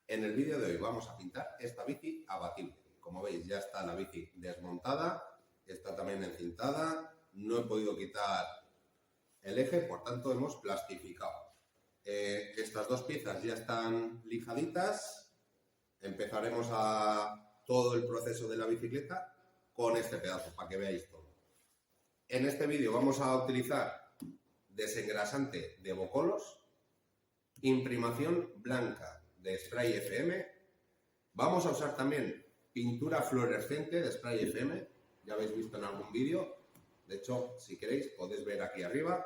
En el vídeo de hoy vamos a pintar esta bici abatible. Como veis, ya está la bici desmontada, está también encintada, no he podido quitar el eje, por tanto hemos plastificado. Estas dos piezas ya están lijaditas, empezaremos a todo el proceso de la bicicleta con este pedazo para que veáis todo. En este vídeo vamos a utilizar desengrasante de Bocolos, imprimación blanca de Spray FM, vamos a usar también pintura fluorescente de Spray FM, ya habéis visto en algún vídeo, de hecho si queréis podéis ver aquí arriba,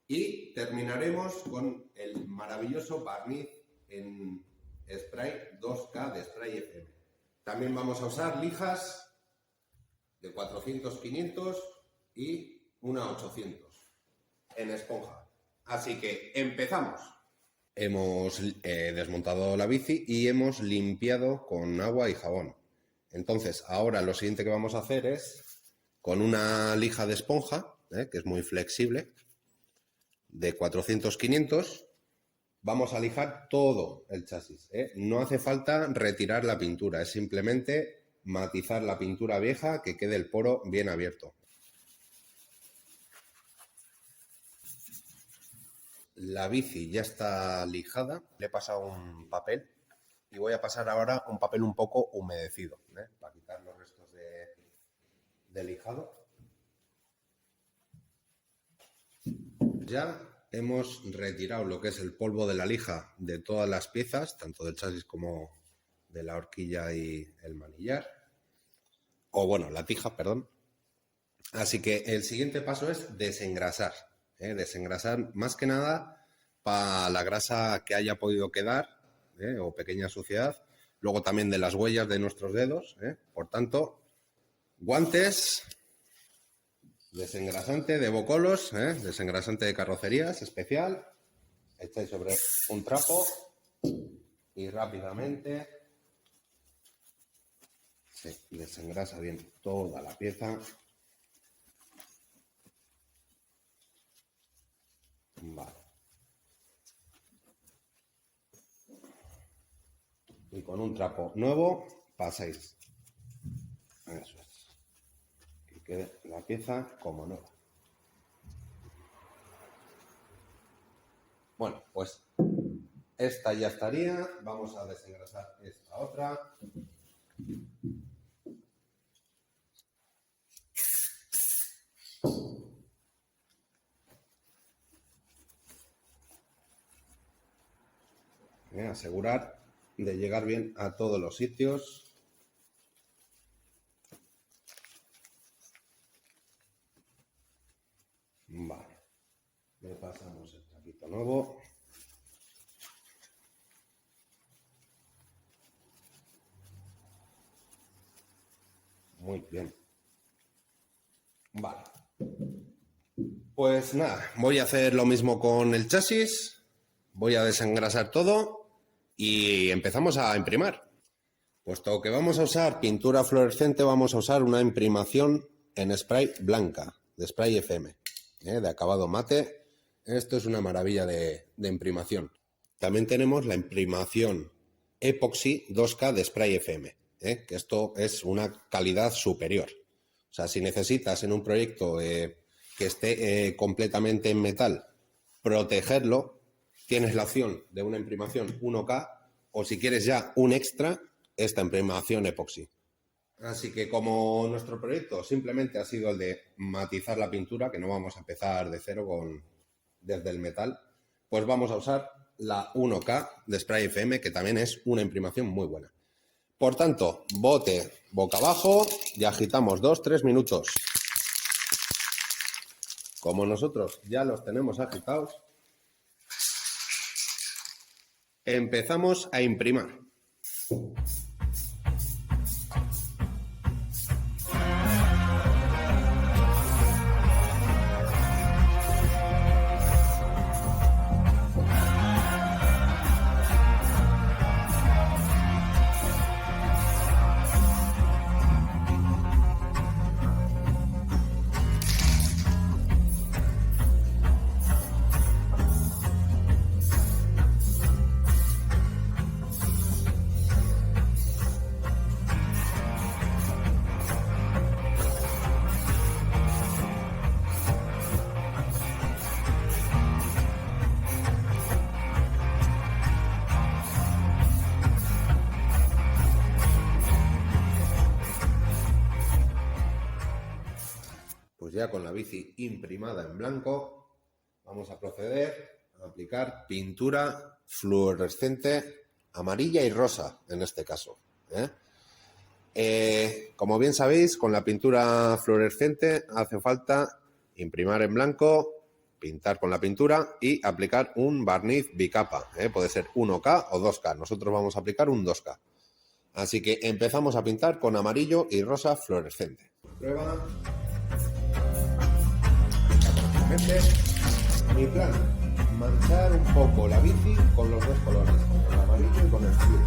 y terminaremos con el maravilloso barniz en spray 2K de Spray FM. También vamos a usar lijas de 400-500 y una 800 en esponja. Así que empezamos. Hemos desmontado la bici y hemos limpiado con agua y jabón. Entonces ahora lo siguiente que vamos a hacer es con una lija de esponja, que es muy flexible, de 400-500, vamos a lijar todo el chasis. No hace falta retirar la pintura, es simplemente matizar la pintura vieja, que quede el poro bien abierto. La bici ya está lijada, le he pasado un papel y voy a pasar ahora un papel un poco humedecido, para quitar los restos de lijado. Ya hemos retirado lo que es el polvo de la lija de todas las piezas, tanto del chasis como de la horquilla y el manillar, o bueno, la tija, perdón. Así que el siguiente paso es desengrasar. Desengrasar más que nada para la grasa que haya podido quedar, o pequeña suciedad, luego también de las huellas de nuestros dedos. Por tanto, guantes, desengrasante de Bocolos, desengrasante de carrocerías especial, echáis sobre un trapo y rápidamente se desengrasa bien toda la pieza. Vale. Y con un trapo nuevo pasáis. Eso es. Que quede la pieza como nueva. Bueno, pues esta ya estaría. Vamos a desengrasar esta otra. Asegurar de llegar bien a todos los sitios. Vale, le pasamos el trapito nuevo. Muy bien. Vale. Pues nada, voy a hacer lo mismo con el chasis. Voy a desengrasar todo y empezamos a imprimar. Puesto que vamos a usar pintura fluorescente, vamos a usar una imprimación en spray blanca, de Spray FM, de acabado mate. Esto es una maravilla de imprimación. También tenemos la imprimación Epoxy 2K de Spray FM, que esto es una calidad superior. O sea, si necesitas en un proyecto que esté completamente en metal, protegerlo, tienes la opción de una imprimación 1K o si quieres ya un extra, esta imprimación Epoxy. Así que como nuestro proyecto simplemente ha sido el de matizar la pintura, que no vamos a empezar de cero desde el metal, pues vamos a usar la 1K de Spray FM, que también es una imprimación muy buena. Por tanto, bote boca abajo y agitamos 2-3 minutos. Como nosotros ya los tenemos agitados, empezamos a imprimir. ya con la bici imprimada en blanco, vamos a proceder a aplicar pintura fluorescente amarilla y rosa en este caso, como bien sabéis, con la pintura fluorescente hace falta imprimir en blanco, pintar con la pintura y aplicar un barniz bicapa, puede ser 1K o 2K, nosotros vamos a aplicar un 2K. Así que empezamos a pintar con amarillo y rosa fluorescente. Prueba. Mi plan, manchar un poco la bici con los dos colores, con el amarillo y con el fluo.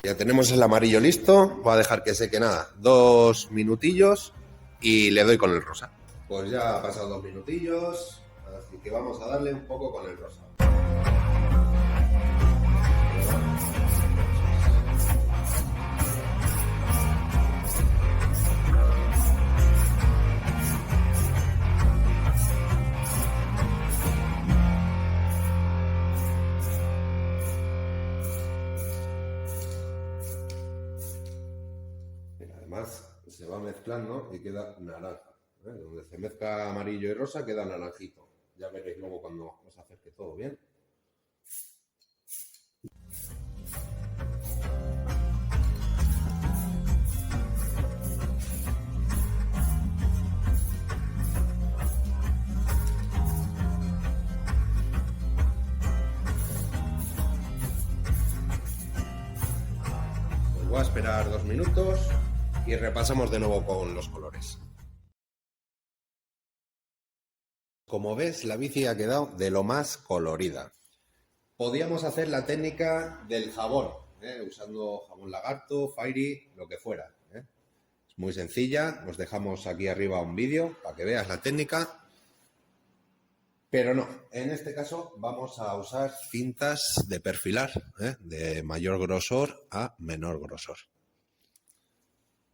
Ya tenemos el amarillo listo, voy a dejar que seque nada, 2 minutillos y le doy con el rosa. Pues ya ha pasado 2 minutillos, así que vamos a darle un poco con el rosa. Además se va mezclando y queda naranja. Donde se mezcla amarillo y rosa queda naranjito. Ya veréis luego cuando os acerque todo bien. Pues voy a esperar 2 minutos. Y repasamos de nuevo con los colores. Como ves, la bici ha quedado de lo más colorida. Podíamos hacer la técnica del jabón, usando jabón lagarto, fairy, lo que fuera. Es muy sencilla, os dejamos aquí arriba un vídeo para que veas la técnica. Pero no, en este caso vamos a usar cintas de perfilar, de mayor grosor a menor grosor.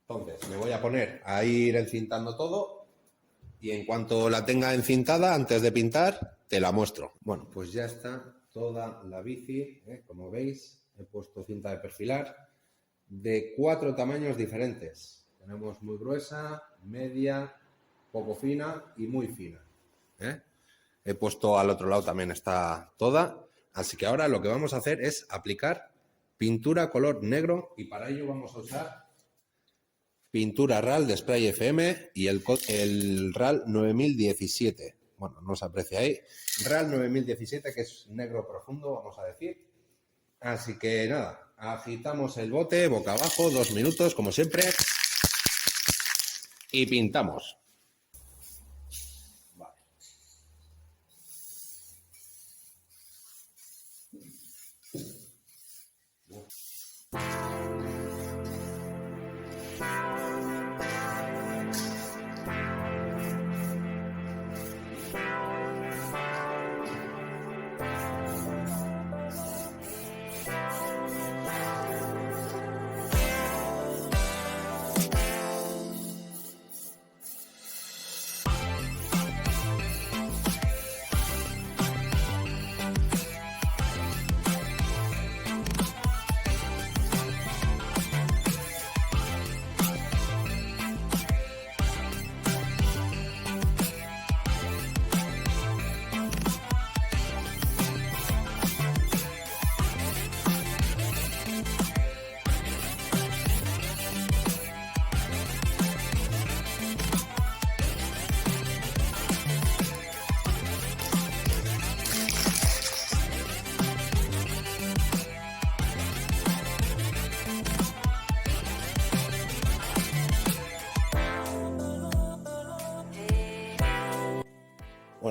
Entonces, me voy a poner a ir encintando todo y en cuanto la tenga encintada, antes de pintar, te la muestro. Bueno, pues ya está toda la bici, como veis, he puesto cinta de perfilar de 4 tamaños diferentes. Tenemos muy gruesa, media, poco fina y muy fina. He puesto al otro lado también está toda, así que ahora lo que vamos a hacer es aplicar pintura color negro y para ello vamos a usar pintura RAL de Spray FM y el RAL 9017. Bueno, no se aprecia ahí. RAL 9017, que es negro profundo, vamos a decir. Así que nada, agitamos el bote boca abajo, 2 minutos, como siempre. Y pintamos. Vale.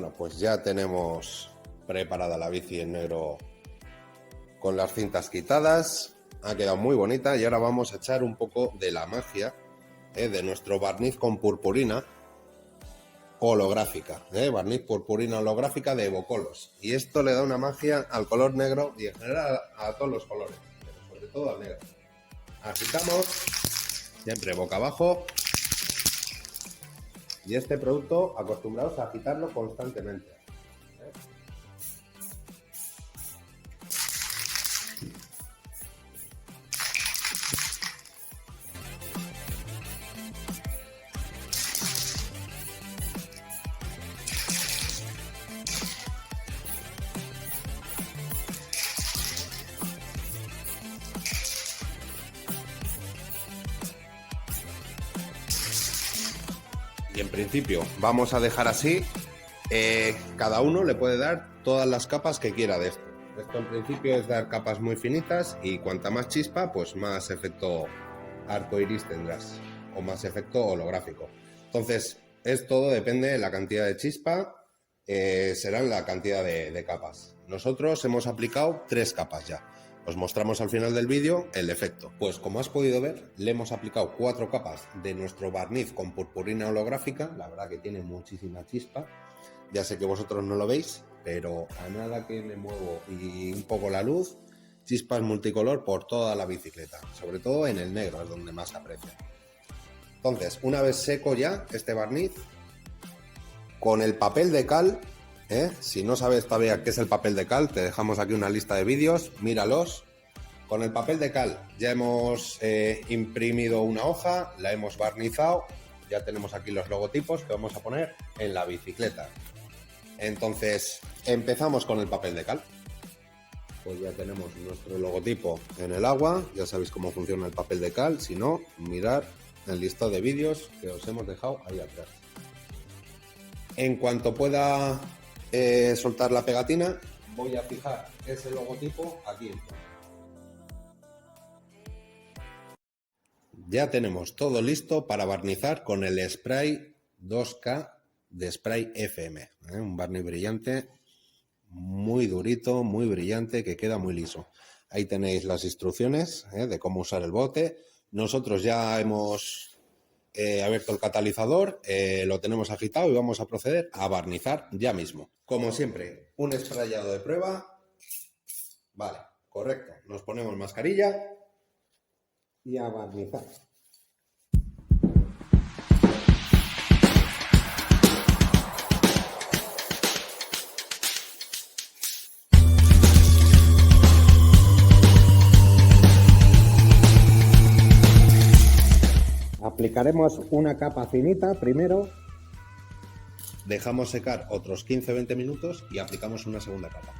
Bueno, pues ya tenemos preparada la bici en negro con las cintas quitadas. Ha quedado muy bonita y ahora vamos a echar un poco de la magia de nuestro barniz con purpurina holográfica, barniz purpurina holográfica de Evocolos. Y esto le da una magia al color negro y en general a todos los colores, pero sobre todo al negro. Agitamos, siempre boca abajo. Y este producto, acostumbrados a agitarlo constantemente. Y en principio vamos a dejar así, cada uno le puede dar todas las capas que quiera de esto. Esto en principio es dar capas muy finitas y cuanta más chispa, pues más efecto arcoiris tendrás o más efecto holográfico. Entonces, todo depende de la cantidad de chispa, serán la cantidad de capas. Nosotros hemos aplicado 3 capas ya. Os mostramos al final del vídeo el efecto. Pues como has podido ver, le hemos aplicado 4 capas de nuestro barniz con purpurina holográfica. La verdad que tiene muchísima chispa. Ya sé que vosotros no lo veis, pero a nada que me muevo y un poco la luz, chispas multicolor por toda la bicicleta. Sobre todo en el negro, es donde más se aprecia. Entonces, una vez seco ya este barniz, con el papel de cal... Si no sabes todavía qué es el papel de cal, te dejamos aquí una lista de vídeos, míralos. Con el papel de cal ya hemos imprimido una hoja, la hemos barnizado, ya tenemos aquí los logotipos que vamos a poner en la bicicleta. Entonces, empezamos con el papel de cal. Pues ya tenemos nuestro logotipo en el agua, ya sabéis cómo funciona el papel de cal, si no, mirad el listado de vídeos que os hemos dejado ahí atrás. En cuanto pueda soltar la pegatina, voy a fijar ese logotipo aquí. Ya tenemos todo listo para barnizar con el spray 2K de Spray FM, un barniz brillante, muy durito, muy brillante, que queda muy liso. Ahí tenéis las instrucciones de cómo usar el bote. Nosotros ya hemos abierto el catalizador, lo tenemos agitado y vamos a proceder a barnizar ya mismo. Como siempre, un sprayado de prueba. Vale, correcto. Nos ponemos mascarilla y a barnizar. Aplicaremos una capa finita primero, dejamos secar otros 15-20 minutos y aplicamos una segunda capa.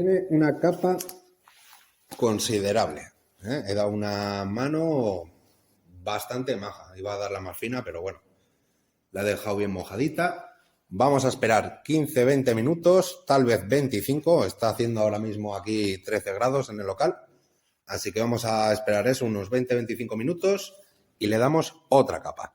tiene una capa considerable, ¿eh? He dado una mano bastante maja. Iba a darla más fina, pero bueno, la he dejado bien mojadita. Vamos a esperar 15-20 minutos, tal vez 25. Está haciendo ahora mismo aquí 13 grados en el local. Así que vamos a esperar eso, unos 20-25 minutos y le damos otra capa.